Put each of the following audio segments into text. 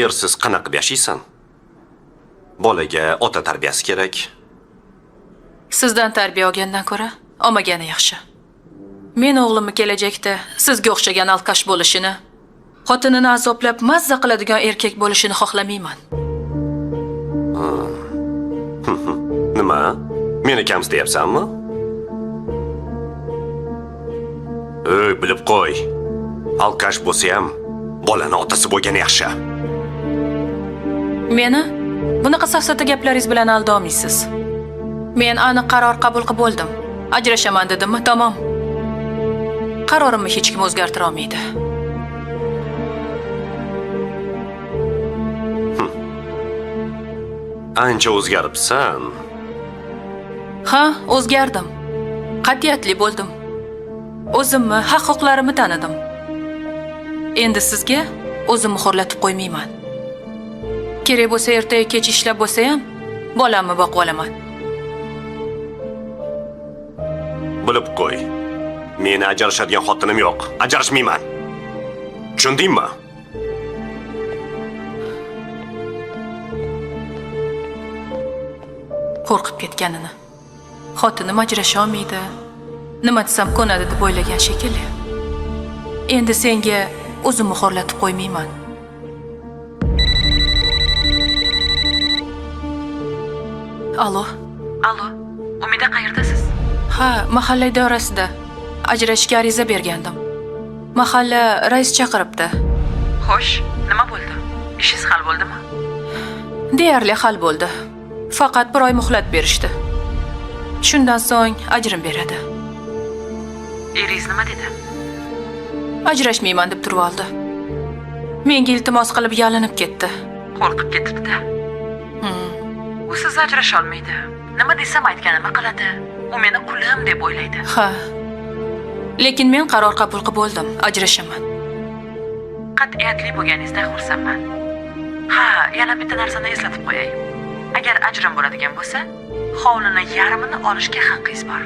ersiz qanaqa yashaysan? Bolaga ota tarbiyasi kerak. Sizdan tarbiya olgandan ko'ra olmagani yaxshi. Men o'g'limni kelajakda sizga o'xshagan alkash bo'lishini, xotinini azoblab mazza qiladigan erkak bo'lishini xohlamayman. Nima? Meni kamsitayapsanmi? Bilib qo'y. Alkash bo'lsa ham bolani otasi bo'lgani yaxshi. Meni bunaqa safsata gaplaringiz bilan aldolmaysiz. Men aniq qaror qabul qilib bo'ldim. Ajrashaman dedimmi, tamom. Qarorimni hech kim o'zgartira olmaydi. Ancha o'zgaribsan. Ha, o'zgardim. Qat'iyatli bo'ldim. O'zimni, haq-huquqlarimni tanidim. Endi sizga o'zimni xo'rlatib qo'ymayman. Kerak bo'lsa ertaga kech ishlab bo'lsa ham bolamni boqib olaman. Bilib qo'y. Meni ajrashadigan xotinim yo'q. Ajrashmayman. Tushundingmi? Qo'rqib ketganini. Xotinim ajrasha olmaydi. Nima desam ko'nadi deb o'ylagan shekilli. Endi senga o'zimni xo'rlatib qo'ymayman. Alo. Umida qayerdasiz? Ha, mahalla idorasida. Ajrashishga ariza bergandim. Mahalla rais chaqiribdi. Xo'sh, nima bo'ldi? Ishingiz hal bo'ldimi? Deyarli hal bo'ldi. Faqat bir oy muhlat berishdi. Shundan so'ng ajrim beradi. Eringiz nima dedi? Ajrashmayman deb turib oldi. Menga iltimos qilib yalinib ketdi. Qo'rqib ketibdi. U siz ajrasha olmaydi. Nima desam aytganimni qiladi. U meni qulim deb o'ylaydi. Ha. Lekin men qaror qabul qilib bo'ldim. Ajrashaman. Qat'iyatli bo'lganingizdan xursandman. Ha, yana bitta narsani eslatib qo'yay. Agar ajrim bo'ladigan bo'lsa, hovlini yarmini olishga haqqingiz bor.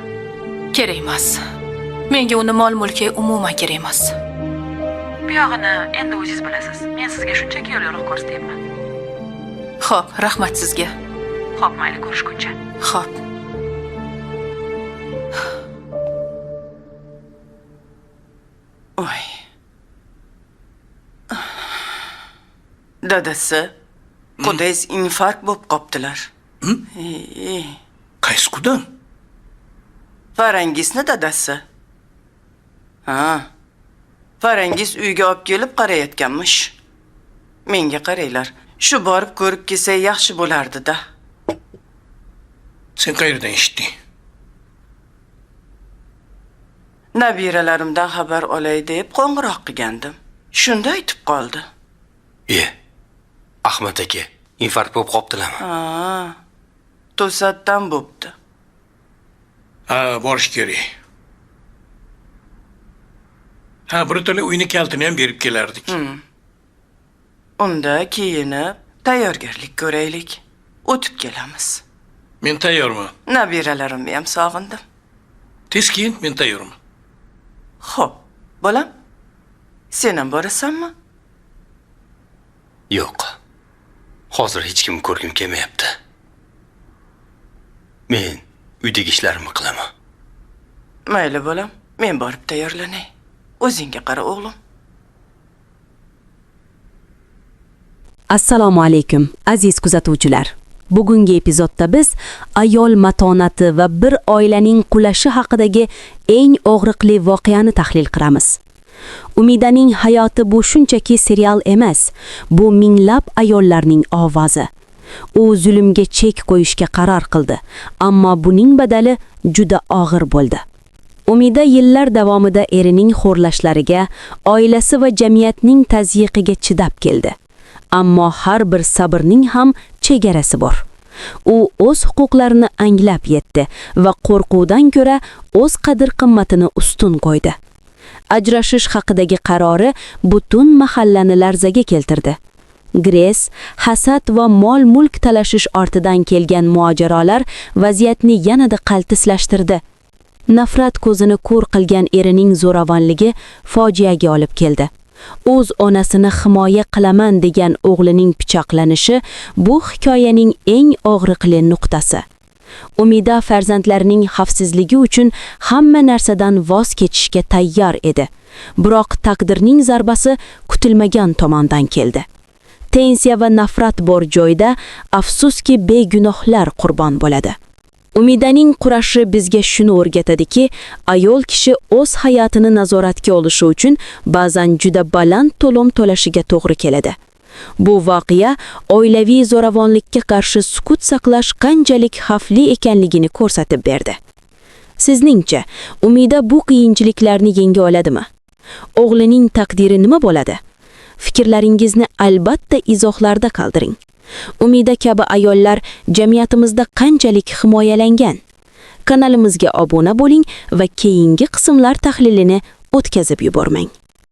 Kerak emas. Menga uni mol-mulki umuman kerak emas. Bu yog'ini endi o'zingiz bilasiz. Men sizga shunchaki yo'l ko'rsatyapman. Xo'p, rahmat sizga. Xo'p, mayli, ko'rishguncha. Xo'p. Oy. Dadasi, qudayz infarkt bo'lib qoptilar. Qaysi qudan? Farangizni dadasi. Ha. Farangiz uyga olib kelib qarayotganmish. Menga qaranglar. Shu borib ko'rib kelsa yaxshi bo'lardi-da. Sen qayerdan eshitding? Nabiralarimdan xabar olay deb qo'ng'iroq qilgandim. Shunda aytib qoldi. Ahmad aka, infarkt bo'lib qoptilarmi? Ha. To'satdan bo'pti. Ha, borish kerak. Ha, birato'la uyni kaltini ham berib kelardik. Unda kiyinib, tayyorgarlik ko'raylik. O'tib kelamiz. Men tayyorman. Nabiralarimni ham sog'indim. Tez keyin, men tayyorman. Xo'p, bolam. Sen ham borasanmi? Yo'q. Hozir hech kim ko'rgim kelmayapti. Men uydagi ishlarimni qilaman. Mayli bolam, men borib tayyorlanay. O'zingga qara o'g'lim. Assalomu alaykum, aziz kuzatuvchilar. Bugungi epizodda biz ayol matonati va bir oilaning qulashi haqidagi eng og'riqli voqeani tahlil qilamiz. Umidaning hayoti bu shunchaki serial emas, bu minglab ayollarning ovozi. U zulmga chek qo'yishga qaror qildi, ammo buning badali juda og'ir bo'ldi. Umida yillar davomida erining xo'rlashlariga, oilasi va jamiyatning tazyiqiga chidab keldi. Ammo har bir sabrning ham chegarasi bor. U o'z huquqlarini anglab yetdi va qo'rquvdan ko'ra o'z qadr-qimmatini ustun qo'ydi. Ajrashish haqidagi qarori butun mahallani larzaga keltirdi. Gres, hasad va mol-mulk talashish ortidan kelgan muojarolar vaziyatni yanada qaltislashtirdi. Nafrat ko'zini ko'r qilgan erining zo'ravonligi fojiaga olib keldi. O'z onasini himoya qilaman degan o'g'lining pichoqlanishi bu hikoyaning eng og'riqli nuqtasi. Umida farzandlarining xavfsizligi uchun hamma narsadan voz kechishga tayyor edi. Biroq taqdirning zarbasi kutilmagan tomondan keldi. Tensiya va nafrat bor joyda afsuski begunohlar qurbon bo'ladi. Umidaning qurashi bizga shuni o'rgatadiki, ayol kishi o'z hayotini nazoratga olishi uchun ba'zan juda baland to'lom to'lashiga to'g'ri keladi. Bu voqea oilaviy zo'ravonlikka qarshi sukut saqlash qanchalik xavfli ekanligini ko'rsatib berdi. Sizningcha, Umida bu qiyinchiliklarni yenga oladimi? O'g'lining taqdiri nima bo'ladi? Fikrlaringizni albatta izohlarda qoldiring. Umida kabi ayollar jamiyatimizda qanchalik himoyalangan? Kanalimizga obuna bo'ling va keyingi qismlar tahlilini o'tkazib yubormang.